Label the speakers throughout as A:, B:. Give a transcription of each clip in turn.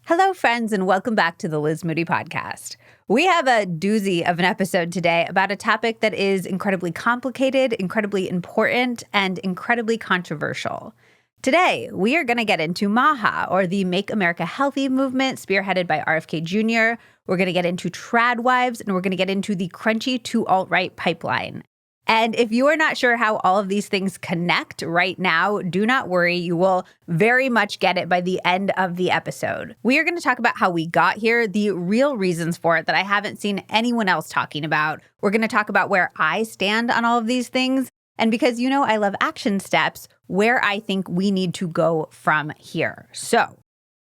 A: Hello, friends, and welcome back to the Liz Moody Podcast. We have a doozy of an episode today about a topic that is incredibly complicated, incredibly important, and incredibly controversial. Today, we are going to get into MAHA, or the Make America Healthy movement, spearheaded by RFK Jr. We're going to get into trad wives, and we're going to get into the crunchy to alt-right pipeline. And if you are not sure how all of these things connect right now, do not worry. You will very much get it by the end of the episode. We are going to talk about how we got here, the real reasons for it that I haven't seen anyone else talking about. We're going to talk about where I stand on all of these things. And because you know I love action steps, where I think we need to go from here. So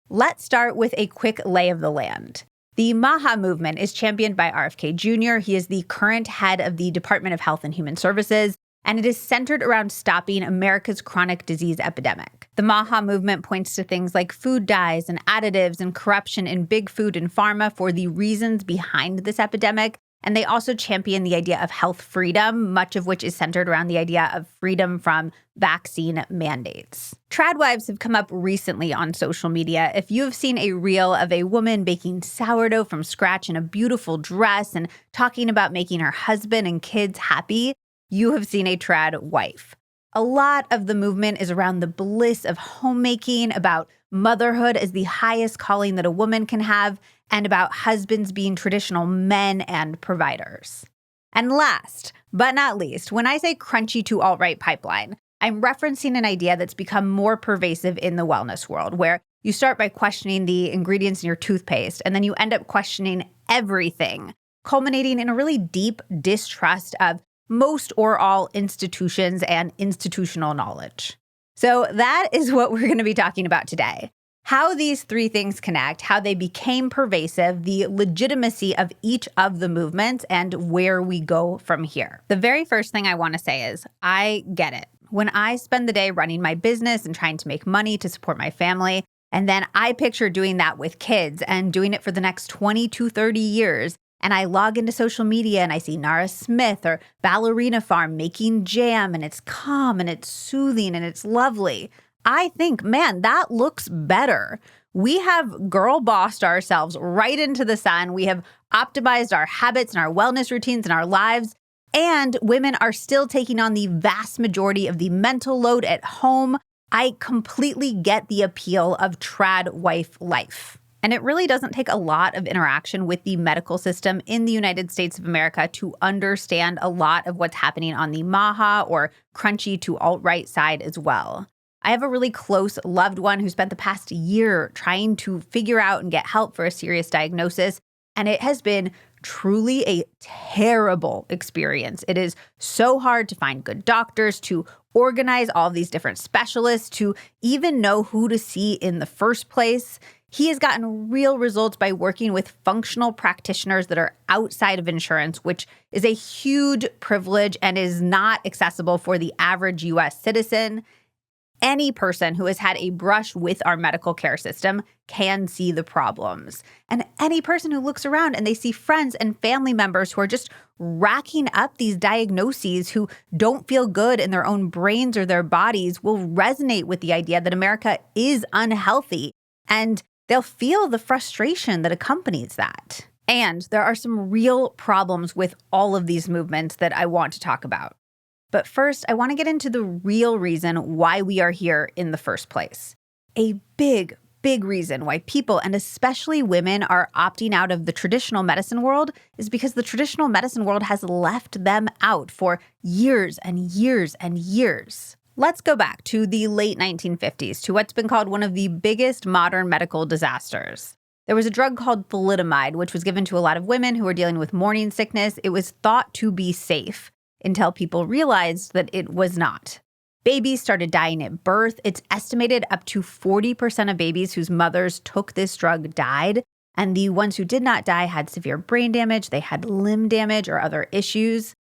A: let's start with a quick lay of the land. The MAHA movement is championed by RFK Jr. He is the current head of the Department of Health and Human Services, and it is centered around stopping America's chronic disease epidemic. The MAHA movement points to things like food dyes and additives and corruption in big food and pharma for the reasons behind this epidemic. And they also champion the idea of health freedom, much of which is centered around the idea of freedom from vaccine mandates. Trad wives have come up recently on social media. If you have seen a reel of a woman baking sourdough from scratch in a beautiful dress and talking about making her husband and kids happy, you have seen a trad wife. A lot of the movement is around the bliss of homemaking, about motherhood as the highest calling that a woman can have, and about husbands being traditional men and providers. And last but not least, when I say crunchy to alt-right pipeline, I'm referencing an idea that's become more pervasive in the wellness world, where you start by questioning the ingredients in your toothpaste, and then you end up questioning everything, culminating in a really deep distrust of most or all institutions and institutional knowledge. So that is what we're going to be talking about today. How these three things connect, how they became pervasive, the legitimacy of each of the movements, and where we go from here. The very first thing I want to say is, I get it. When I spend the day running my business and trying to make money to support my family, and then I picture doing that with kids and doing it for the next 20 to 30 years, and I log into social media and I see Nara Smith or Ballerina Farm making jam, and it's calm and it's soothing and it's lovely, I think, man, that looks better. We have girl bossed ourselves right into the sun. We have optimized our habits and our wellness routines and our lives. And women are still taking on the vast majority of the mental load at home. I completely get the appeal of trad wife life. And it really doesn't take a lot of interaction with the medical system in the United States of America to understand a lot of what's happening on the MAHA or crunchy to alt-right side as well. I have a really close loved one who spent the past year trying to figure out and get help for a serious diagnosis, and it has been truly a terrible experience. It is so hard to find good doctors, to organize all these different specialists, to even know who to see in the first place. He has gotten real results by working with functional practitioners that are outside of insurance, which is a huge privilege and is not accessible for the average U.S. citizen. Any person who has had a brush with our medical care system can see the problems. And any person who looks around and they see friends and family members who are just racking up these diagnoses, who don't feel good in their own brains or their bodies, will resonate with the idea that America is unhealthy. And they'll feel the frustration that accompanies that. And there are some real problems with all of these movements that I want to talk about. But first, I want to get into the real reason why we are here in the first place. A big reason why people, and especially women, are opting out of the traditional medicine world is because the traditional medicine world has left them out for years and years and years. Let's go back to the late 1950s, to what's been called one of the biggest modern medical disasters. There was a drug called thalidomide, which was given to a lot of women who were dealing with morning sickness. It was thought to be safe, until people realized that it was not. Babies started dying at birth. It's estimated up to 40% of babies whose mothers took this drug died. And the ones who did not die had severe brain damage. They had limb damage or other issues.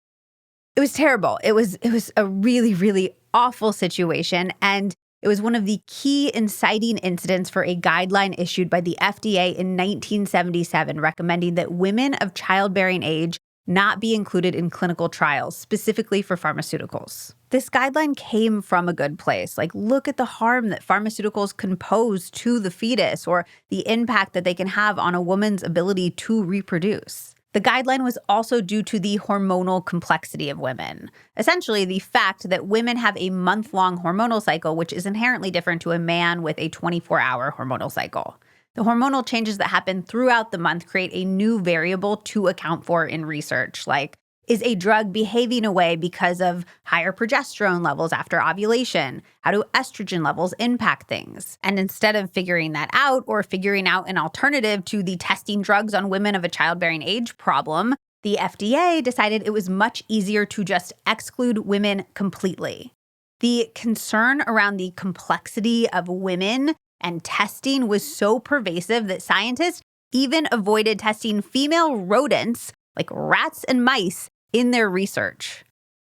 A: It was terrible. It was a really awful situation. And it was one of the key inciting incidents for a guideline issued by the FDA in 1977, recommending that women of childbearing age not be included in clinical trials, specifically for pharmaceuticals. This guideline came from a good place. Like, look at the harm that pharmaceuticals can pose to the fetus or the impact that they can have on a woman's ability to reproduce. The guideline was also due to the hormonal complexity of women. Essentially, the fact that women have a month-long hormonal cycle, which is inherently different to a man with a 24-hour hormonal cycle. The hormonal changes that happen throughout the month create a new variable to account for in research, like, is a drug behaving a way because of higher progesterone levels after ovulation? How do estrogen levels impact things? And instead of figuring that out or figuring out an alternative to the testing drugs on women of a childbearing age problem, the FDA decided it was much easier to just exclude women completely. The concern around the complexity of women and testing was so pervasive that scientists even avoided testing female rodents, like rats and mice, in their research.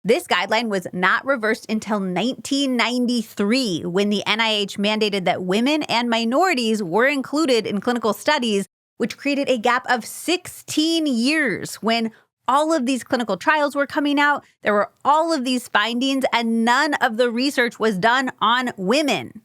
A: This guideline was not reversed until 1993, when the NIH mandated that women and minorities were included in clinical studies, which created a gap of 16 years when all of these clinical trials were coming out. There were all of these findings, and none of the research was done on women.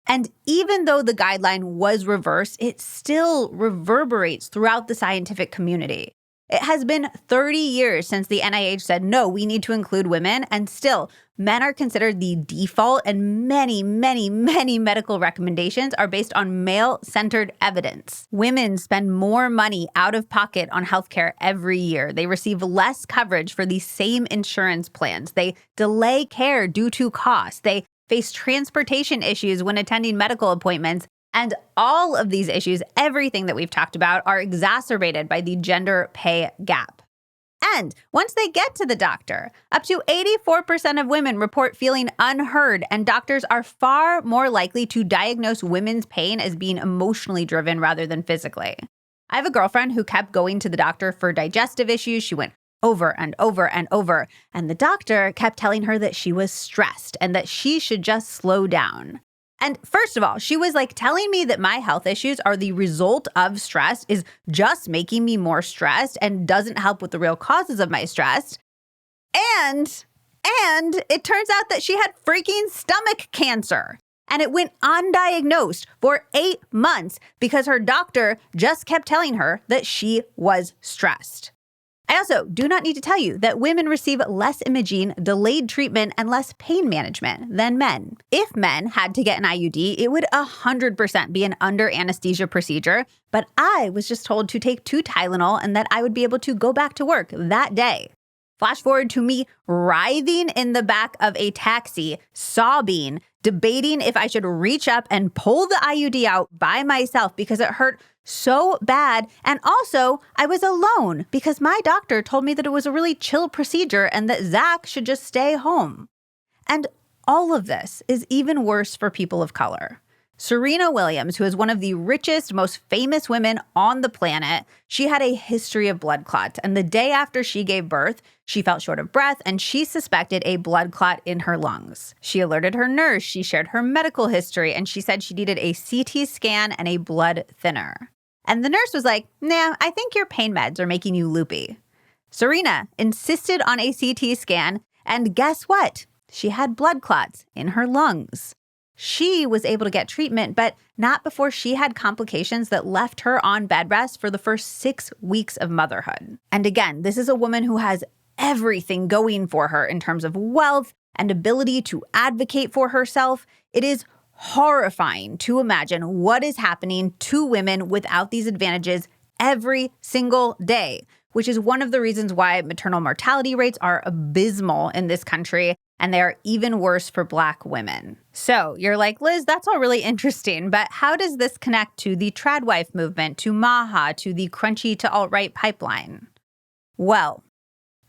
A: And even though the guideline was reversed, it still reverberates throughout the scientific community. It has been 30 years since the NIH said, no, we need to include women, and still, men are considered the default, and many, many, many medical recommendations are based on male-centered evidence. Women spend more money out of pocket on healthcare every year. They receive less coverage for the same insurance plans. They delay care due to costs. They face transportation issues when attending medical appointments. And all of these issues, everything that we've talked about, are exacerbated by the gender pay gap. And once they get to the doctor, up to 84% of women report feeling unheard, and doctors are far more likely to diagnose women's pain as being emotionally driven rather than physically. I have a girlfriend who kept going to the doctor for digestive issues. She went over and over and over, and the doctor kept telling her that she was stressed and that she should just slow down. And first of all, she was like, telling me that my health issues are the result of stress is just making me more stressed and doesn't help with the real causes of my stress. And it turns out that she had freaking stomach cancer. And it went undiagnosed for 8 months because her doctor just kept telling her that she was stressed. I also do not need to tell you that women receive less imaging, delayed treatment, and less pain management than men. If men had to get an IUD, it would 100% be an under anesthesia procedure, but I was just told to take 2 Tylenol and that I would be able to go back to work that day. Flash forward to me writhing in the back of a taxi, sobbing, debating if I should reach up and pull the IUD out by myself because it hurt so bad. And also, I was alone because my doctor told me that it was a really chill procedure and that Zach should just stay home. And all of this is even worse for people of color. Serena Williams, who is one of the richest, most famous women on the planet, she had a history of blood clots. And the day after she gave birth, she felt short of breath and she suspected a blood clot in her lungs. She alerted her nurse, she shared her medical history, and she said she needed a CT scan and a blood thinner. And the nurse was like, nah, I think your pain meds are making you loopy. Serena insisted on a CT scan, and guess what? She had blood clots in her lungs. She was able to get treatment, but not before she had complications that left her on bed rest for the first 6 weeks of motherhood. And again, this is a woman who has everything going for her in terms of wealth and ability to advocate for herself. It is horrifying to imagine what is happening to women without these advantages every single day, which is one of the reasons why maternal mortality rates are abysmal in this country, and they are even worse for Black women. So you're like, Liz, that's all really interesting, but how does this connect to the tradwife movement, to MAHA, to the crunchy to alt-right pipeline? Well,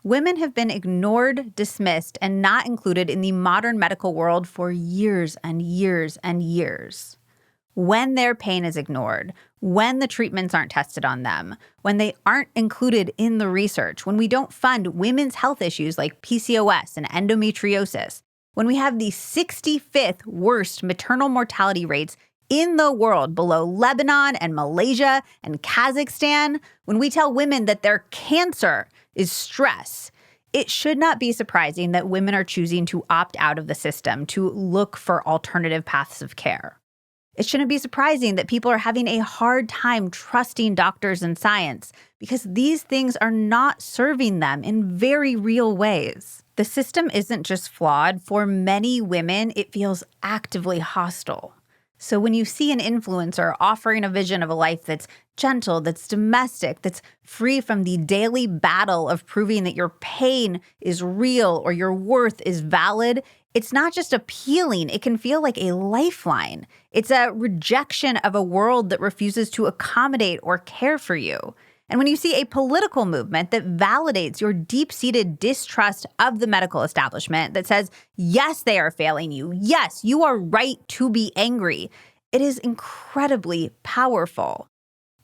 A: women have been ignored, dismissed, and not included in the modern medical world for years and years and years. When their pain is ignored, when the treatments aren't tested on them, when they aren't included in the research, when we don't fund women's health issues like PCOS and endometriosis, when we have the 65th worst maternal mortality rates in the world below Lebanon and Malaysia and Kazakhstan, when we tell women that their cancer is stress, it should not be surprising that women are choosing to opt out of the system, to look for alternative paths of care. It shouldn't be surprising that people are having a hard time trusting doctors and science because these things are not serving them in very real ways. The system isn't just flawed. For many women, it feels actively hostile. So when you see an influencer offering a vision of a life that's gentle, that's domestic, that's free from the daily battle of proving that your pain is real or your worth is valid, it's not just appealing, it can feel like a lifeline. It's a rejection of a world that refuses to accommodate or care for you. And when you see a political movement that validates your deep-seated distrust of the medical establishment, that says, yes, they are failing you, yes, you are right to be angry, it is incredibly powerful.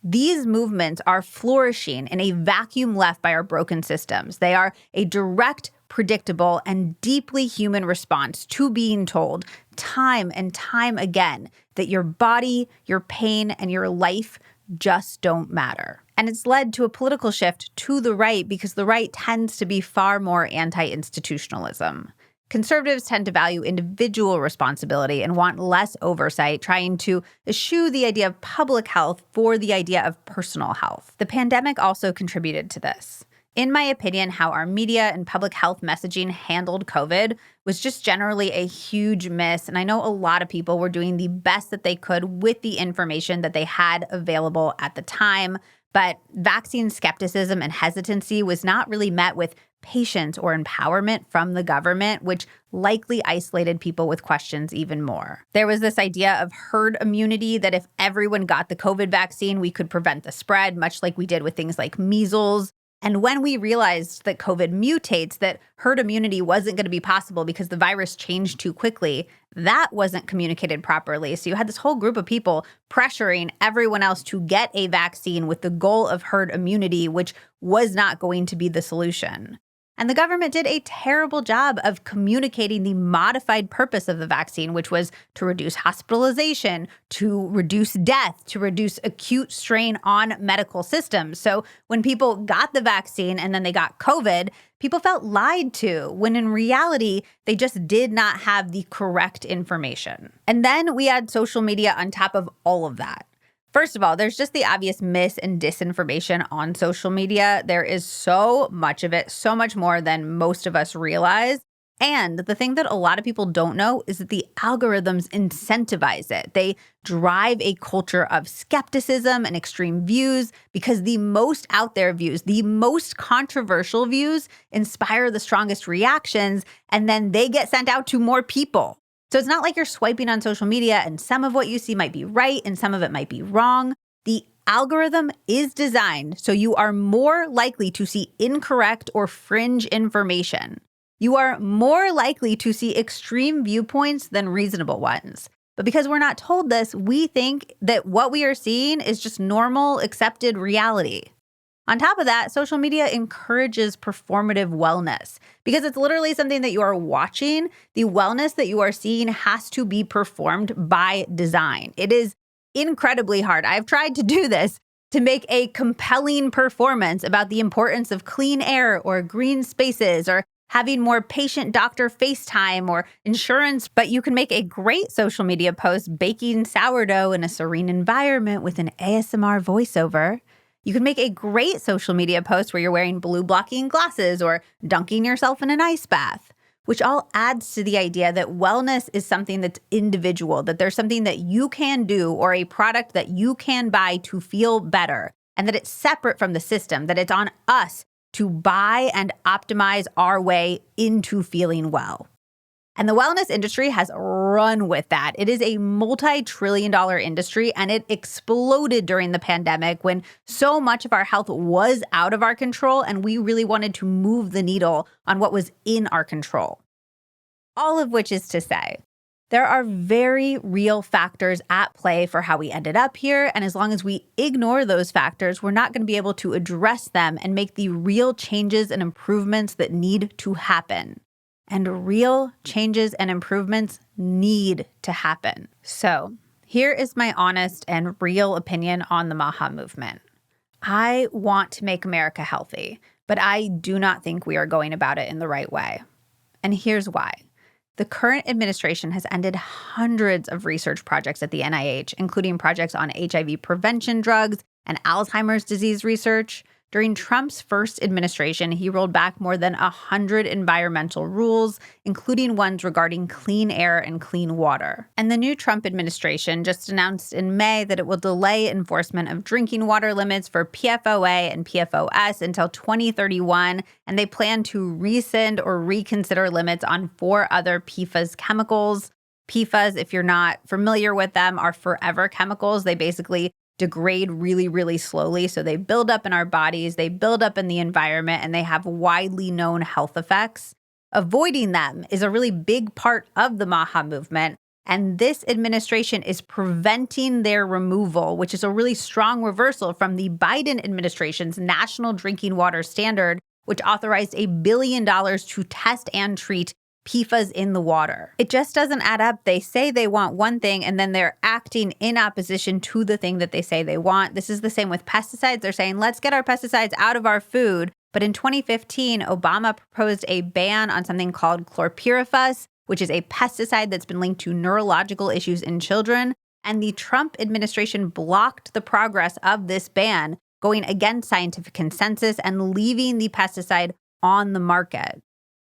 A: These movements are flourishing in a vacuum left by our broken systems. They are a direct, predictable, and deeply human response to being told time and time again that your body, your pain, and your life just don't matter. And it's led to a political shift to the right because the right tends to be far more anti-institutionalism. Conservatives tend to value individual responsibility and want less oversight, trying to eschew the idea of public health for the idea of personal health. The pandemic also contributed to this. In my opinion, how our media and public health messaging handled COVID was just generally a huge miss. And I know a lot of people were doing the best that they could with the information that they had available at the time. But vaccine skepticism and hesitancy was not really met with patience or empowerment from the government, which likely isolated people with questions even more. There was this idea of herd immunity, that if everyone got the COVID vaccine, we could prevent the spread, much like we did with things like measles. And when we realized that COVID mutates, that herd immunity wasn't going to be possible because the virus changed too quickly, that wasn't communicated properly. So you had this whole group of people pressuring everyone else to get a vaccine with the goal of herd immunity, which was not going to be the solution. And the government did a terrible job of communicating the modified purpose of the vaccine, which was to reduce hospitalization, to reduce death, to reduce acute strain on medical systems. So when people got the vaccine and then they got COVID, people felt lied to, when in reality, they just did not have the correct information. And then we add social media on top of all of that. First of all, there's just the obvious mis and disinformation on social media. There is so much of it, so much more than most of us realize. And the thing that a lot of people don't know is that the algorithms incentivize it. They drive a culture of skepticism and extreme views because the most out there views, the most controversial views inspire the strongest reactions, and then they get sent out to more people. So it's not like you're swiping on social media and some of what you see might be right and some of it might be wrong. The algorithm is designed so you are more likely to see incorrect or fringe information. You are more likely to see extreme viewpoints than reasonable ones. But because we're not told this, we think that what we are seeing is just normal, accepted reality. On top of that, social media encourages performative wellness because it's literally something that you are watching. The wellness that you are seeing has to be performed by design. It is incredibly hard. I've tried to do this, to make a compelling performance about the importance of clean air or green spaces or having more patient-doctor FaceTime or insurance, but you can make a great social media post baking sourdough in a serene environment with an ASMR voiceover. You can make a great social media post where you're wearing blue blocking glasses or dunking yourself in an ice bath, which all adds to the idea that wellness is something that's individual, that there's something that you can do or a product that you can buy to feel better, and that it's separate from the system, that it's on us to buy and optimize our way into feeling well. And the wellness industry has run with that. It is a multi-trillion-dollar industry, and it exploded during the pandemic when so much of our health was out of our control, and we really wanted to move the needle on what was in our control. All of which is to say, there are very real factors at play for how we ended up here, and as long as we ignore those factors, we're not going to be able to address them and make the real changes and improvements that need to happen. And real changes and improvements need to happen. So Here is my honest and real opinion on the MAHA movement. I want to make America healthy, but I do not think we are going about it in the right way. And here's why. The current administration has ended hundreds of research projects at the NIH, including projects on HIV prevention drugs and Alzheimer's disease research. During Trump's first administration, he rolled back more than 100 environmental rules, including ones regarding clean air and clean water. And the new Trump administration just announced in May that it will delay enforcement of drinking water limits for PFOA and PFOS until 2031, and they plan to rescind or reconsider limits on 4 other PFAS chemicals. PFAS, if you're not familiar with them, are forever chemicals. They basically degrade really, really slowly. So they build up in our bodies, they build up in the environment, and they have widely known health effects. Avoiding them is a really big part of the MAHA movement. And this administration is preventing their removal, which is a really strong reversal from the Biden administration's national drinking water standard, which authorized $1 billion to test and treat PFAS in the water. It just doesn't add up. They say they want one thing, and then they're acting in opposition to the thing that they say they want. This is the same with pesticides. They're saying, let's get our pesticides out of our food. But in 2015, Obama proposed a ban on something called chlorpyrifos, which is a pesticide that's been linked to neurological issues in children. And the Trump administration blocked the progress of this ban, going against scientific consensus and leaving the pesticide on the market.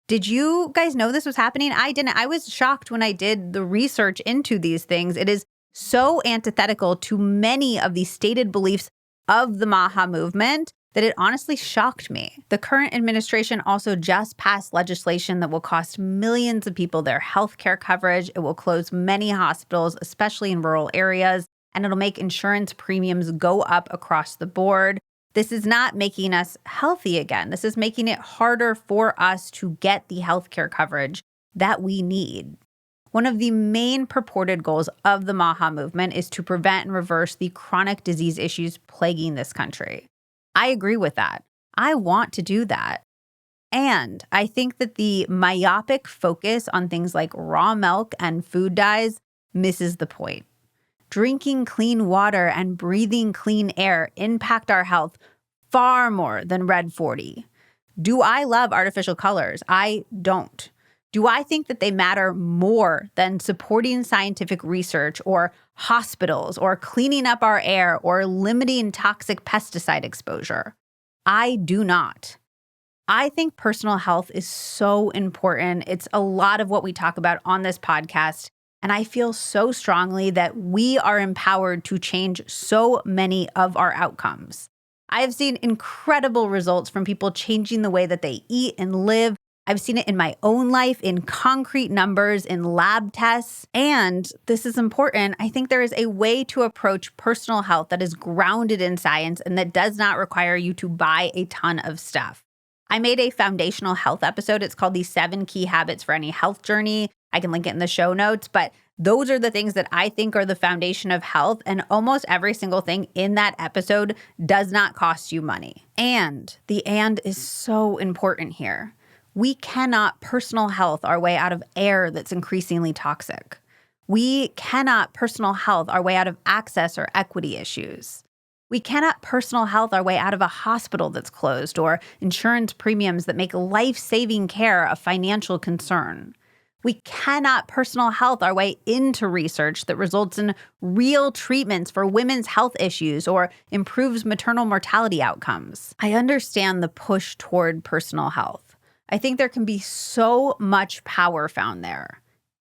A: Did you guys know this was happening? I didn't. I was shocked when I did the research into these things. It is so antithetical to many of the stated beliefs of the MAHA movement that it honestly shocked me. The current administration also just passed legislation that will cost millions of people their health care coverage. It will close many hospitals, especially in rural areas, and it'll make insurance premiums go up across the board. This is not making us healthy again. This is making it harder for us to get the healthcare coverage that we need. One of the main purported goals of the MAHA movement is to prevent and reverse the chronic disease issues plaguing this country. I agree with that. I want to do that. And I think that the myopic focus on things like raw milk and food dyes misses the point. Drinking clean water and breathing clean air impact our health far more than Red 40. Do I love artificial colors? I don't. Do I think that they matter more than supporting scientific research or hospitals or cleaning up our air or limiting toxic pesticide exposure? I do not. I think personal health is so important. It's a lot of what we talk about on this podcast. And I feel so strongly that we are empowered to change so many of our outcomes. I have seen incredible results from people changing the way that they eat and live. I've seen it in my own life, in concrete numbers, in lab tests. And this is important. I think there is a way to approach personal health that is grounded in science and that does not require you to buy a ton of stuff. I made a foundational health episode. It's called the 7 Key Habits for Any Health Journey. I can link it in the show notes, but those are the things that I think are the foundation of health. And almost every single thing in that episode does not cost you money. And the and is so important here. We cannot personal health our way out of air that's increasingly toxic. We cannot personal health our way out of access or equity issues. We cannot personal health our way out of a hospital that's closed or insurance premiums that make life-saving care a financial concern. We cannot personal health our way into research that results in real treatments for women's health issues or improves maternal mortality outcomes. I understand the push toward personal health. I think there can be so much power found there.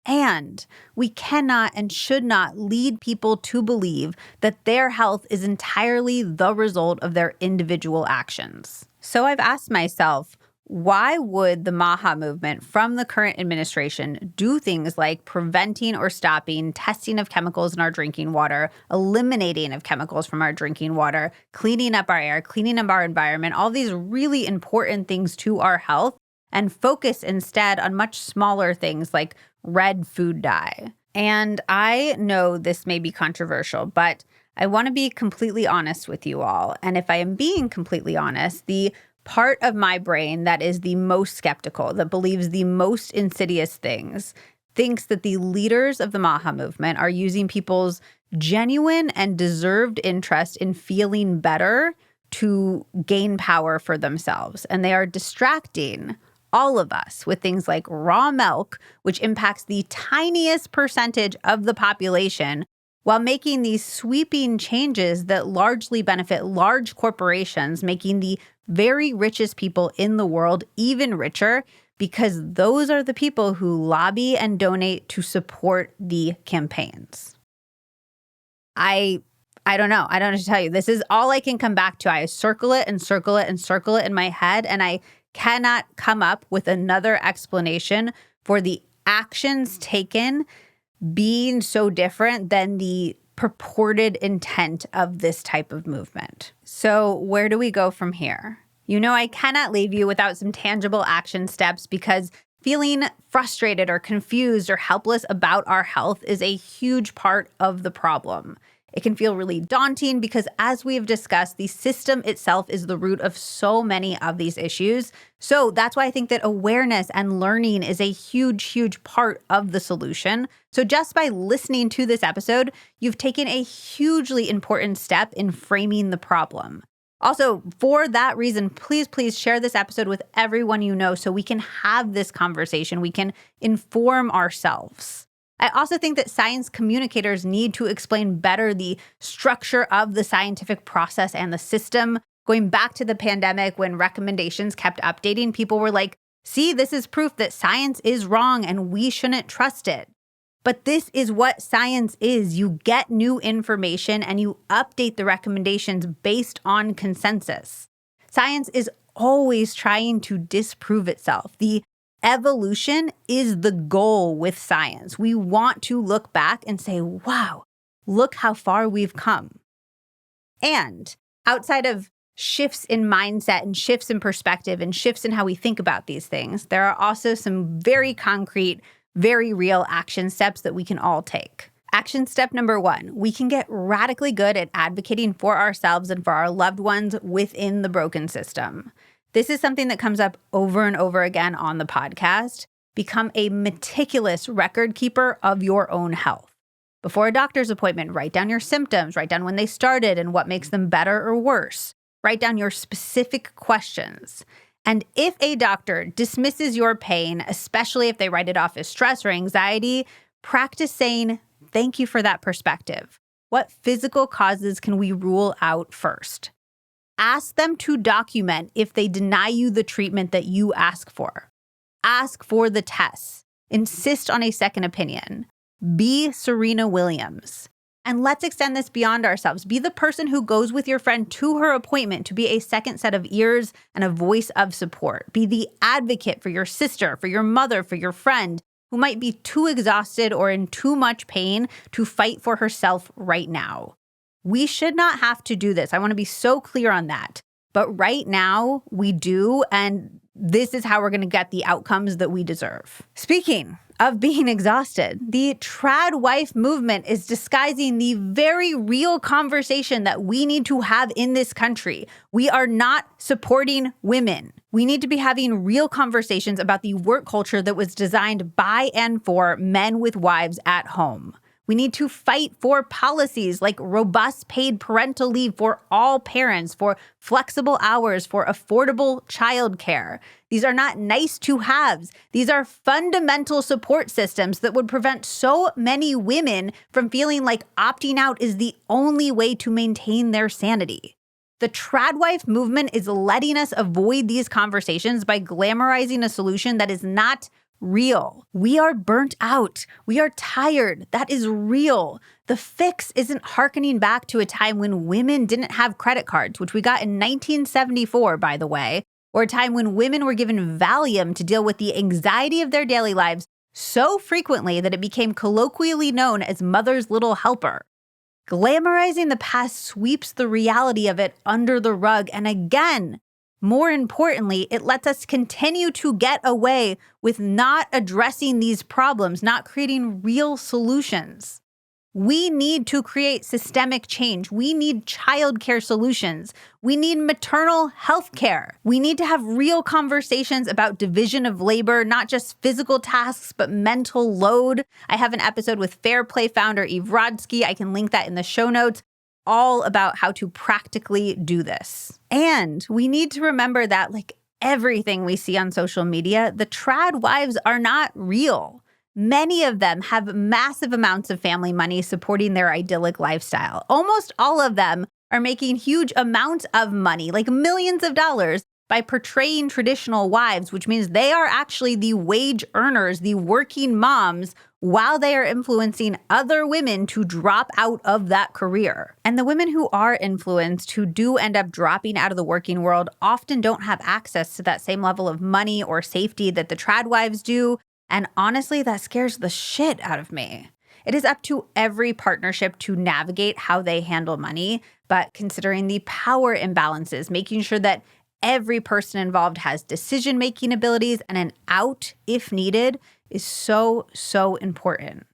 A: And we cannot and should not lead people to believe that their health is entirely the result of their individual actions. So I've asked myself, why would the MAHA movement from the current administration do things like preventing or stopping testing of chemicals in our drinking water, eliminating of chemicals from our drinking water, cleaning up our air, cleaning up our environment, all these really important things to our health, and focus instead on much smaller things like red food dye? And I know this may be controversial, but I want to be completely honest with you all. And if I am being completely honest, the part of my brain that is the most skeptical, that believes the most insidious things, thinks that the leaders of the MAHA movement are using people's genuine and deserved interest in feeling better to gain power for themselves. And they are distracting all of us with things like raw milk, which impacts the tiniest percentage of the population, while making these sweeping changes that largely benefit large corporations, making the very richest people in the world even richer, because those are the people who lobby and donate to support the campaigns. I don't know. I don't know what to tell you. This is all I can come back to. I circle it and circle it and circle it in my head, and I cannot come up with another explanation for the actions taken being so different than the purported intent of this type of movement. So where do we go from here? You know, I cannot leave you without some tangible action steps, because feeling frustrated or confused or helpless about our health is a huge part of the problem. It can feel really daunting because, as we've discussed, the system itself is the root of so many of these issues. So that's why I think that awareness and learning is a huge, huge part of the solution. So just by listening to this episode, you've taken a hugely important step in framing the problem. Also, for that reason, please share this episode with everyone you know so we can have this conversation. We can inform ourselves. I also think that science communicators need to explain better the structure of the scientific process and the system. Going back to the pandemic, when recommendations kept updating, people were like, see, this is proof that science is wrong and we shouldn't trust it. But this is what science is. You get new information and you update the recommendations based on consensus. Science is always trying to disprove itself. The evolution is the goal with science. We want to look back and say, wow, look how far we've come. And outside of shifts in mindset and shifts in perspective and shifts in how we think about these things, there are also some very concrete, very real action steps that we can all take. Action step number 1, we can get radically good at advocating for ourselves and for our loved ones within the broken system. This is something that comes up over and over again on the podcast. Become a meticulous record keeper of your own health. Before a doctor's appointment, write down your symptoms, write down when they started and what makes them better or worse. Write down your specific questions. And if a doctor dismisses your pain, especially if they write it off as stress or anxiety, practice saying, thank you for that perspective. What physical causes can we rule out first? Ask them to document if they deny you the treatment that you ask for. Ask for the tests. Insist on a second opinion. Be Serena Williams. And let's extend this beyond ourselves. Be the person who goes with your friend to her appointment to be a second set of ears and a voice of support. Be the advocate for your sister, for your mother, for your friend who might be too exhausted or in too much pain to fight for herself right now. We should not have to do this. I want to be so clear on that. But right now, we do, and this is how we're going to get the outcomes that we deserve. Speaking of being exhausted, the trad wife movement is disguising the very real conversation that we need to have in this country. We are not supporting women. We need to be having real conversations about the work culture that was designed by and for men with wives at home. We need to fight for policies like robust paid parental leave for all parents, for flexible hours, for affordable childcare. These are not nice to haves. These are fundamental support systems that would prevent so many women from feeling like opting out is the only way to maintain their sanity. The tradwife movement is letting us avoid these conversations by glamorizing a solution that is not real. We are burnt out. We are tired. That is real. The fix isn't hearkening back to a time when women didn't have credit cards, which we got in 1974, by the way, or a time when women were given Valium to deal with the anxiety of their daily lives so frequently that it became colloquially known as mother's little helper. Glamorizing the past sweeps the reality of it under the rug, and again, more importantly, it lets us continue to get away with not addressing these problems, not creating real solutions. We need to create systemic change. We need childcare solutions. We need maternal health care. We need to have real conversations about division of labor, not just physical tasks, but mental load. I have an episode with Fair Play founder Eve Rodsky. I can link that in the show notes, all about how to practically do this. And we need to remember that, like everything we see on social media, the trad wives are not real. Many of them have massive amounts of family money supporting their idyllic lifestyle. Almost all of them are making huge amounts of money, like millions of dollars, by portraying traditional wives, which means they are actually the wage earners, the working moms, while they are influencing other women to drop out of that career. And the women who are influenced, who do end up dropping out of the working world, often don't have access to that same level of money or safety that the trad wives do. And honestly, that scares the shit out of me. It is up to every partnership to navigate how they handle money, but considering the power imbalances, making sure that every person involved has decision-making abilities and an out if needed is so, so important.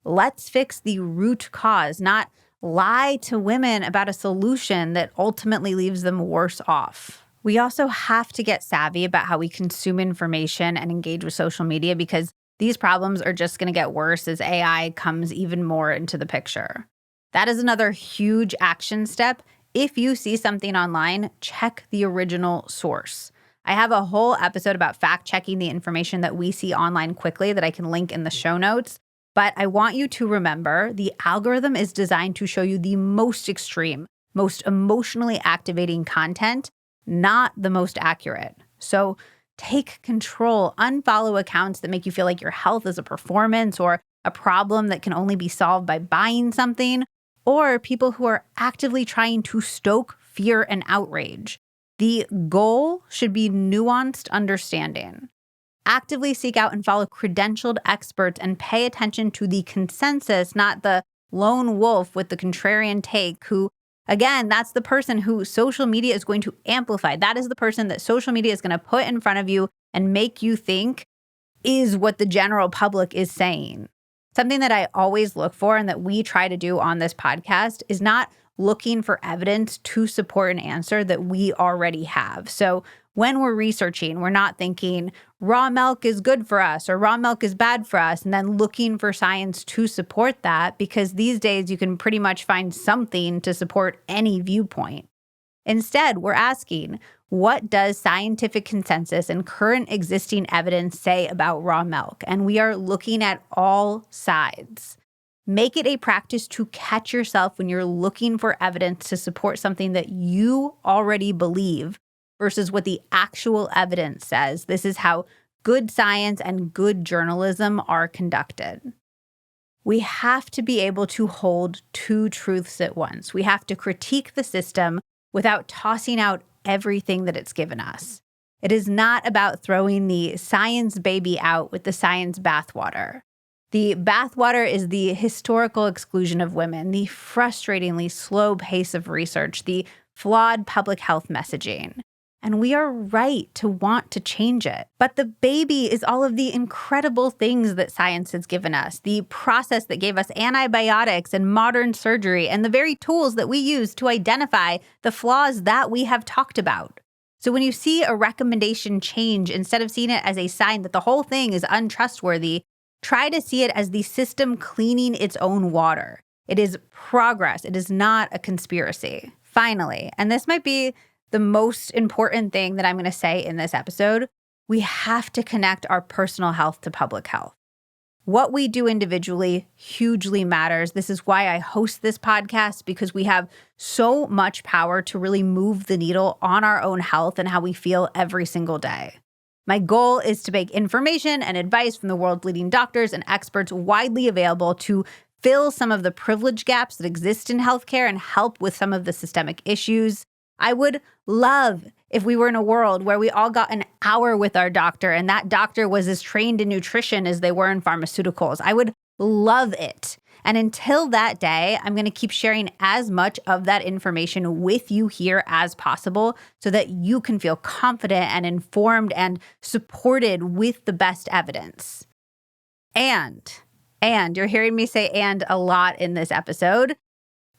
A: Let's fix the root cause, not lie to women about a solution that ultimately leaves them worse off. We also have to get savvy about how we consume information and engage with social media, because these problems are just going to get worse as AI comes even more into the picture. That is another huge action step. If you see something online, check the original source. I have a whole episode about fact-checking the information that we see online quickly that I can link in the show notes. But I want you to remember the algorithm is designed to show you the most extreme, most emotionally activating content, not the most accurate. So take control, unfollow accounts that make you feel like your health is a performance or a problem that can only be solved by buying something, or people who are actively trying to stoke fear and outrage. The goal should be nuanced understanding. Actively seek out and follow credentialed experts and pay attention to the consensus, not the lone wolf with the contrarian take who, again, that's the person who social media is going to amplify. That is the person that social media is going to put in front of you and make you think is what the general public is saying. Something that I always look for and that we try to do on this podcast is not looking for evidence to support an answer that we already have. So when we're researching, we're not thinking raw milk is good for us or raw milk is bad for us, and then looking for science to support that, because these days you can pretty much find something to support any viewpoint. Instead, we're asking, what does scientific consensus and current existing evidence say about raw milk? And we are looking at all sides. Make it a practice to catch yourself when you're looking for evidence to support something that you already believe versus what the actual evidence says. This is how good science and good journalism are conducted. We have to be able to hold two truths at once. We have to critique the system without tossing out everything that it's given us. It is not about throwing the science baby out with the science bathwater. The bathwater is the historical exclusion of women, the frustratingly slow pace of research, the flawed public health messaging. And we are right to want to change it. But the baby is all of the incredible things that science has given us, the process that gave us antibiotics and modern surgery, and the very tools that we use to identify the flaws that we have talked about. So when you see a recommendation change, instead of seeing it as a sign that the whole thing is untrustworthy, try to see it as the system cleaning its own water. It is progress. It is not a conspiracy. Finally, and this might be the most important thing that I'm going to say in this episode, we have to connect our personal health to public health. What we do individually hugely matters. This is why I host this podcast, because we have so much power to really move the needle on our own health and how we feel every single day. My goal is to make information and advice from the world's leading doctors and experts widely available to fill some of the privilege gaps that exist in healthcare and help with some of the systemic issues. I would love if we were in a world where we all got an hour with our doctor and that doctor was as trained in nutrition as they were in pharmaceuticals. I would love it. And until that day, I'm going to keep sharing as much of that information with you here as possible so that you can feel confident and informed and supported with the best evidence. And And you're hearing me say "and" a lot in this episode.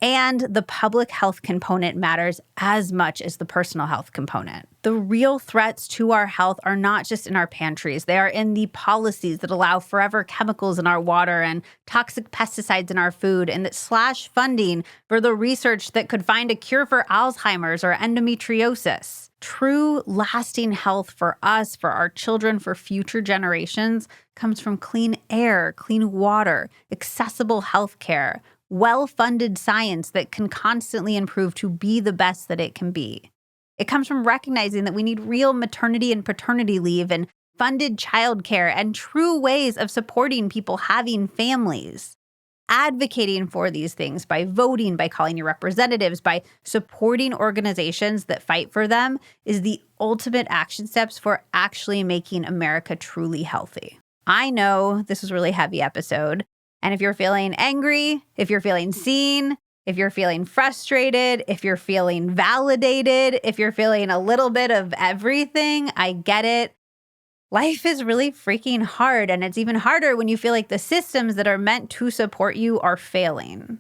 A: And the public health component matters as much as the personal health component. The real threats to our health are not just in our pantries. They are in the policies that allow forever chemicals in our water and toxic pesticides in our food, and that slash funding for the research that could find a cure for Alzheimer's or endometriosis. True lasting health for us, for our children, for future generations comes from clean air, clean water, accessible health care, well-funded science that can constantly improve to be the best that it can be. It comes from recognizing that we need real maternity and paternity leave and funded childcare and true ways of supporting people having families. Advocating for these things by voting, by calling your representatives, by supporting organizations that fight for them is the ultimate action steps for actually making America truly healthy. I know this was a really heavy episode. And if you're feeling angry, if you're feeling seen, if you're feeling frustrated, if you're feeling validated, if you're feeling a little bit of everything, I get it. Life is really freaking hard, and it's even harder when you feel like the systems that are meant to support you are failing.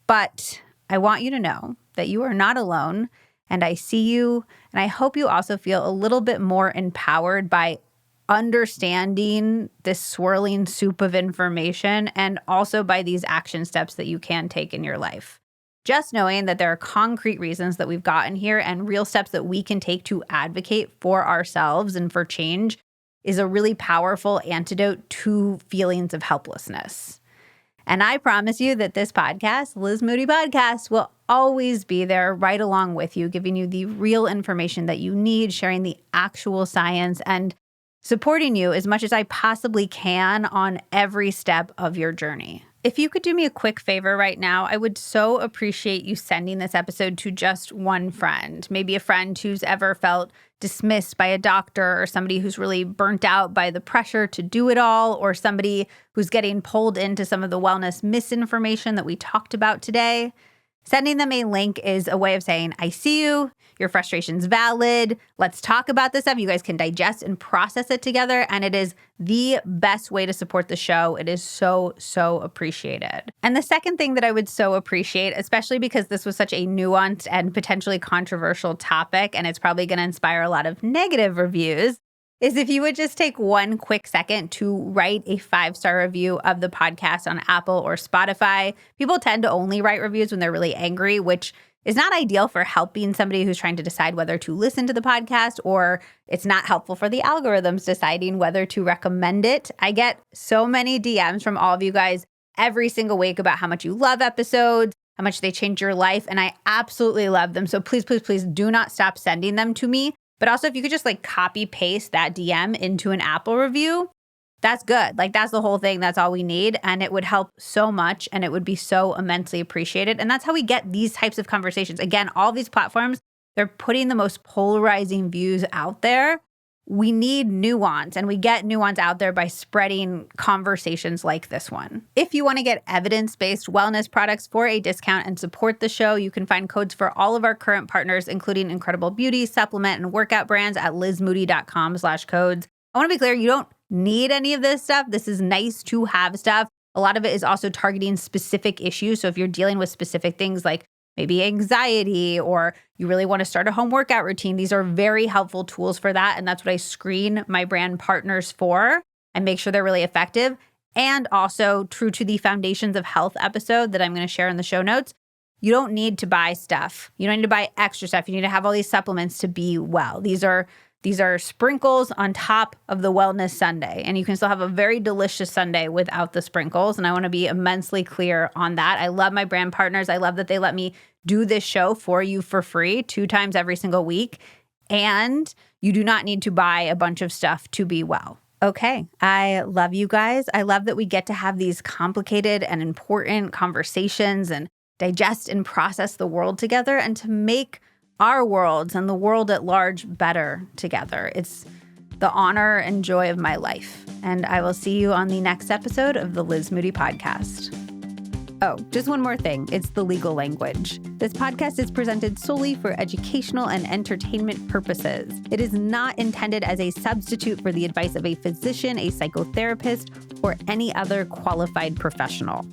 A: But I want you to know that you are not alone, and I see you, and I hope you also feel a little bit more empowered by understanding this swirling soup of information and also by these action steps that you can take in your life. Just knowing that there are concrete reasons that we've gotten here and real steps that we can take to advocate for ourselves and for change is a really powerful antidote to feelings of helplessness. And I promise you that this podcast, Liz Moody Podcast, will always be there right along with you, giving you the real information that you need, sharing the actual science, and supporting you as much as I possibly can on every step of your journey. If you could do me a quick favor right now, I would so appreciate you sending this episode to just one friend, maybe a friend who's ever felt dismissed by a doctor or somebody who's really burnt out by the pressure to do it all, or somebody who's getting pulled into some of the wellness misinformation that we talked about today. Sending them a link is a way of saying, I see you, your frustration's valid, let's talk about this stuff. You guys can digest and process it together, and it is the best way to support the show. It is so, so appreciated. And the second thing that I would so appreciate, especially because this was such a nuanced and potentially controversial topic, and it's probably going to inspire a lot of negative reviews, is if you would just take one quick second to write a 5-star review of the podcast on Apple or Spotify. People tend to only write reviews when they're really angry, which is not ideal for helping somebody who's trying to decide whether to listen to the podcast, or it's not helpful for the algorithms deciding whether to recommend it. I get so many DMs from all of you guys every single week about how much you love episodes, how much they change your life, and I absolutely love them. So please, please, please do not stop sending them to me. But also, if you could just copy paste that DM into an Apple review, that's good. That's the whole thing. That's all we need. And it would help so much, and it would be so immensely appreciated. And that's how we get these types of conversations. Again, all these platforms, they're putting the most polarizing views out there. We need nuance, and we get nuance out there by spreading conversations like this one. If you want to get evidence-based wellness products for a discount and support the show, you can find codes for all of our current partners, including incredible beauty, supplement, and workout brands at lizmoody.com/codes. I want to be clear, you don't need any of this stuff. This is nice to have stuff. A lot of it is also targeting specific issues. So if you're dealing with specific things like maybe anxiety, or you really want to start a home workout routine, these are very helpful tools for that. And that's what I screen my brand partners for and make sure they're really effective. And also, true to the Foundations of Health episode that I'm going to share in the show notes, you don't need to buy stuff. You don't need to buy extra stuff. You need to have all these supplements to be well. These are sprinkles on top of the wellness sundae, and you can still have a very delicious sundae without the sprinkles. And I want to be immensely clear on that. I love my brand partners. I love that they let me do this show for you for free 2 times every single week. And you do not need to buy a bunch of stuff to be well. Okay, I love you guys. I love that we get to have these complicated and important conversations and digest and process the world together, and to make our worlds and the world at large better together. It's the honor and joy of my life. And I will see you on the next episode of the Liz Moody Podcast. Oh, just one more thing. It's the legal language. This podcast is presented solely for educational and entertainment purposes. It is not intended as a substitute for the advice of a physician, a psychotherapist, or any other qualified professional.